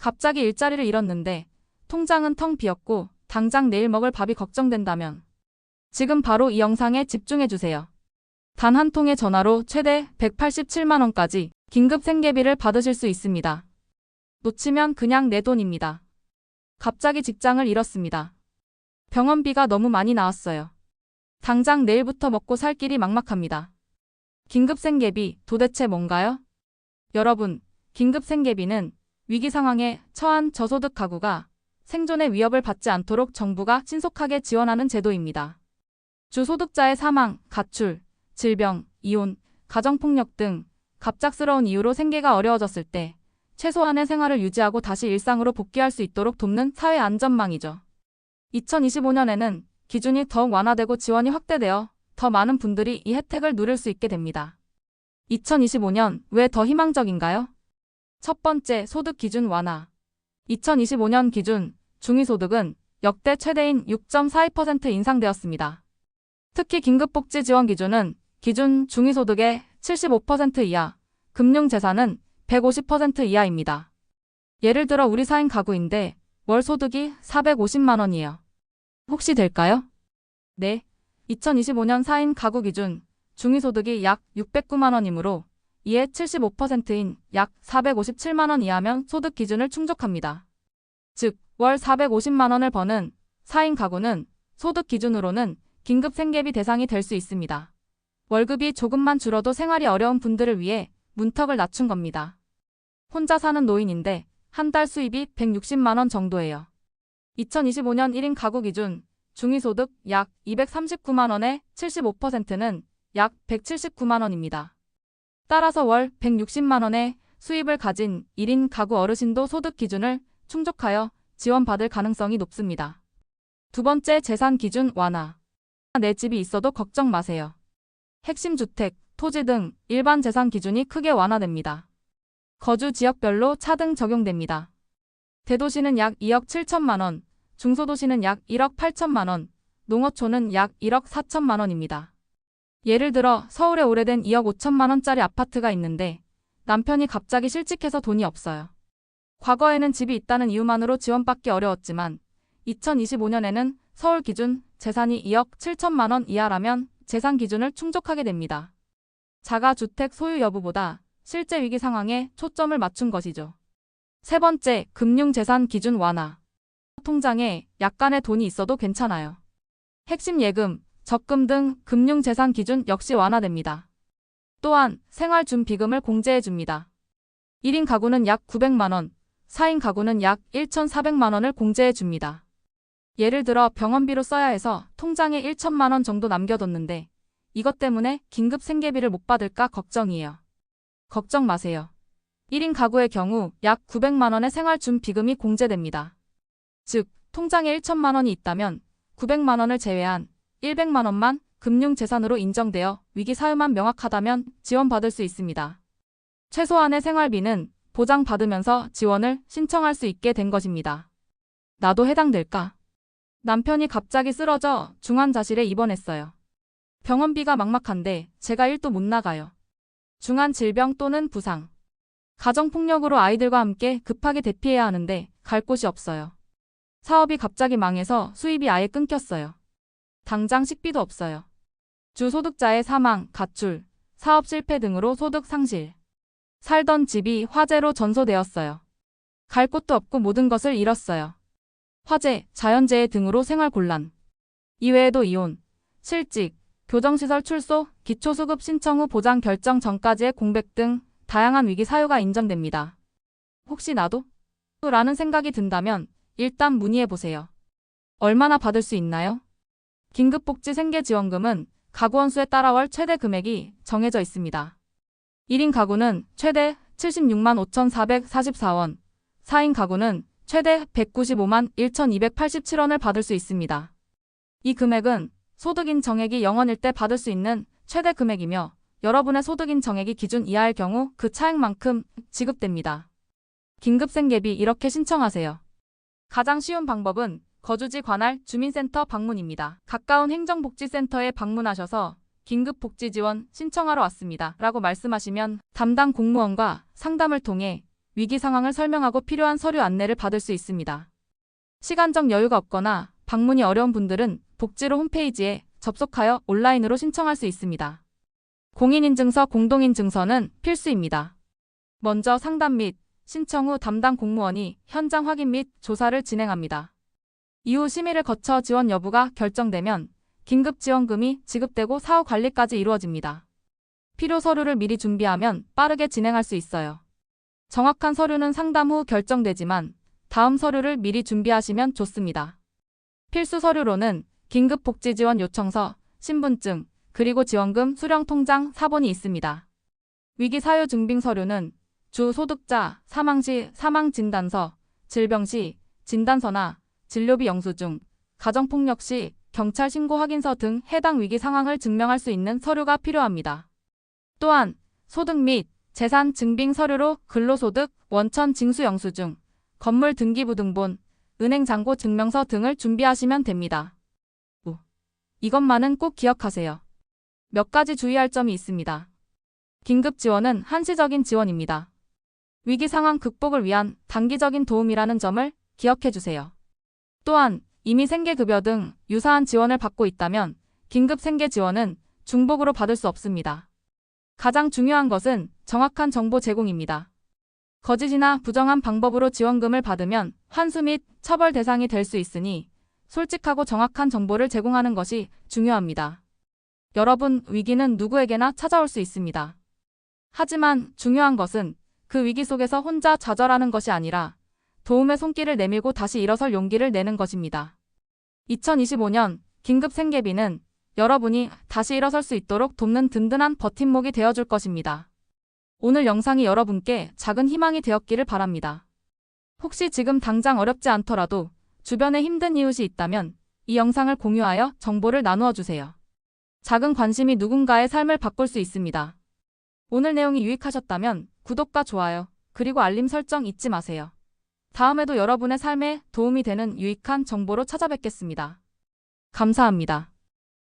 갑자기 일자리를 잃었는데 통장은 텅 비었고 당장 내일 먹을 밥이 걱정된다면 지금 바로 이 영상에 집중해주세요. 단 한 통의 전화로 최대 187만 원까지 긴급 생계비를 받으실 수 있습니다. 놓치면 그냥 내 돈입니다. 갑자기 직장을 잃었습니다. 병원비가 너무 많이 나왔어요. 당장 내일부터 먹고 살 길이 막막합니다. 긴급 생계비 도대체 뭔가요? 여러분, 긴급 생계비는 위기 상황에 처한 저소득 가구가 생존의 위협을 받지 않도록 정부가 신속하게 지원하는 제도입니다. 주소득자의 사망, 가출, 질병, 이혼, 가정폭력 등 갑작스러운 이유로 생계가 어려워졌을 때 최소한의 생활을 유지하고 다시 일상으로 복귀할 수 있도록 돕는 사회 안전망이죠. 2025년에는 기준이 더욱 완화되고 지원이 확대되어 더 많은 분들이 이 혜택을 누릴 수 있게 됩니다. 2025년 왜 더 희망적인가요? 첫 번째, 소득 기준 완화. 2025년 기준 중위소득은 역대 최대인 6.42% 인상되었습니다. 특히 긴급복지 지원 기준은 기준 중위소득의 75% 이하, 금융재산은 150% 이하입니다. 예를 들어 우리 4인 가구인데 월 소득이 450만 원이에요. 혹시 될까요? 네. 2025년 4인 가구 기준 중위소득이 약 609만 원이므로 이에 75%인 약 457만 원 이하면 소득 기준을 충족합니다. 즉, 월 450만 원을 버는 4인 가구는 소득 기준으로는 긴급 생계비 대상이 될 수 있습니다. 월급이 조금만 줄어도 생활이 어려운 분들을 위해 문턱을 낮춘 겁니다. 혼자 사는 노인인데 한 달 수입이 160만 원 정도예요. 2025년 1인 가구 기준 중위소득 약 239만 원의 75%는 약 179만 원입니다. 따라서 월 160만 원의 수입을 가진 1인 가구 어르신도 소득 기준을 충족하여 지원받을 가능성이 높습니다. 두 번째, 재산 기준 완화. 내 집이 있어도 걱정 마세요. 핵심 주택, 토지 등 일반 재산 기준이 크게 완화됩니다. 거주 지역별로 차등 적용됩니다. 대도시는 약 2억 7천만 원, 중소도시는 약 1억 8천만 원, 농어촌은 약 1억 4천만 원입니다. 예를 들어 서울에 오래된 2억 5천만 원짜리 아파트가 있는데 남편이 갑자기 실직해서 돈이 없어요. 과거에는 집이 있다는 이유만으로 지원받기 어려웠지만 2025년에는 서울 기준 재산이 2억 7천만 원 이하라면 재산 기준을 충족하게 됩니다. 자가주택 소유 여부보다 실제 위기 상황에 초점을 맞춘 것이죠. 세 번째, 금융재산 기준 완화. 통장에 약간의 돈이 있어도 괜찮아요. 핵심 예금, 적금 등 금융재산 기준 역시 완화됩니다. 또한 생활준비금을 공제해줍니다. 1인 가구는 약 900만 원, 4인 가구는 약 1,400만 원을 공제해줍니다. 예를 들어 병원비로 써야 해서 통장에 1천만 원 정도 남겨뒀는데 이것 때문에 긴급 생계비를 못 받을까 걱정이에요. 걱정 마세요. 1인 가구의 경우 약 900만 원의 생활준비금이 공제됩니다. 즉, 통장에 1천만 원이 있다면 900만 원을 제외한 100만 원만 금융재산으로 인정되어 위기 사유만 명확하다면 지원받을 수 있습니다. 최소한의 생활비는 보장받으면서 지원을 신청할 수 있게 된 것입니다. 나도 해당될까? 남편이 갑자기 쓰러져 중환자실에 입원했어요. 병원비가 막막한데 제가 일도 못 나가요. 중한 질병 또는 부상. 가정폭력으로 아이들과 함께 급하게 대피해야 하는데 갈 곳이 없어요. 사업이 갑자기 망해서 수입이 아예 끊겼어요. 당장 식비도 없어요. 주소득자의 사망, 가출, 사업 실패 등으로 소득 상실. 살던 집이 화재로 전소되었어요. 갈 곳도 없고 모든 것을 잃었어요. 화재, 자연재해 등으로 생활 곤란. 이외에도 이혼, 실직, 교정시설 출소, 기초수급 신청 후 보장 결정 전까지의 공백 등 다양한 위기 사유가 인정됩니다. 혹시 나도? 라는 생각이 든다면 일단 문의해보세요. 얼마나 받을 수 있나요? 긴급복지 생계지원금은 가구 원수에 따라 월 최대 금액이 정해져 있습니다. 1인 가구는 최대 76만 5,444원, 4인 가구는 최대 195만 1,287원을 받을 수 있습니다. 이 금액은 소득인 정액이 0원일 때 받을 수 있는 최대 금액이며 여러분의 소득인 정액이 기준 이하일 경우 그 차액만큼 지급됩니다. 긴급생계비 이렇게 신청하세요. 가장 쉬운 방법은 거주지 관할 주민센터 방문입니다. 가까운 행정복지센터에 방문하셔서 긴급복지지원 신청하러 왔습니다 라고 말씀하시면 담당 공무원과 상담을 통해 위기 상황을 설명하고 필요한 서류 안내를 받을 수 있습니다. 시간적 여유가 없거나 방문이 어려운 분들은 복지로 홈페이지에 접속하여 온라인으로 신청할 수 있습니다. 공인인증서, 공동인증서는 필수입니다. 먼저 상담 및 신청 후 담당 공무원이 현장 확인 및 조사를 진행합니다. 이후 심의를 거쳐 지원 여부가 결정되면 긴급지원금이 지급되고 사후 관리까지 이루어집니다. 필요 서류를 미리 준비하면 빠르게 진행할 수 있어요. 정확한 서류는 상담 후 결정되지만 다음 서류를 미리 준비하시면 좋습니다. 필수 서류로는 긴급복지지원 요청서, 신분증, 그리고 지원금 수령 통장 사본이 있습니다. 위기 사유 증빙 서류는 주 소득자, 사망 시 사망진단서, 질병 시 진단서나 진료비 영수증, 가정폭력 시 경찰 신고 확인서 등 해당 위기 상황을 증명할 수 있는 서류가 필요합니다. 또한 소득 및 재산 증빙 서류로 근로소득, 원천 징수 영수증, 건물 등기부 등본, 은행 잔고 증명서 등을 준비하시면 됩니다. 이것만은 꼭 기억하세요. 몇 가지 주의할 점이 있습니다. 긴급 지원은 한시적인 지원입니다. 위기 상황 극복을 위한 단기적인 도움이라는 점을 기억해 주세요. 또한 이미 생계급여 등 유사한 지원을 받고 있다면 긴급 생계 지원은 중복으로 받을 수 없습니다. 가장 중요한 것은 정확한 정보 제공입니다. 거짓이나 부정한 방법으로 지원금을 받으면 환수 및 처벌 대상이 될 수 있으니 솔직하고 정확한 정보를 제공하는 것이 중요합니다. 여러분, 위기는 누구에게나 찾아올 수 있습니다. 하지만 중요한 것은 그 위기 속에서 혼자 좌절하는 것이 아니라 도움의 손길을 내밀고 다시 일어설 용기를 내는 것입니다. 2025년 긴급 생계비는 여러분이 다시 일어설 수 있도록 돕는 든든한 버팀목이 되어줄 것입니다. 오늘 영상이 여러분께 작은 희망이 되었기를 바랍니다. 혹시 지금 당장 어렵지 않더라도 주변에 힘든 이웃이 있다면 이 영상을 공유하여 정보를 나누어 주세요. 작은 관심이 누군가의 삶을 바꿀 수 있습니다. 오늘 내용이 유익하셨다면 구독과 좋아요, 그리고 알림 설정 잊지 마세요. 다음에도 여러분의 삶에 도움이 되는 유익한 정보로 찾아뵙겠습니다. 감사합니다.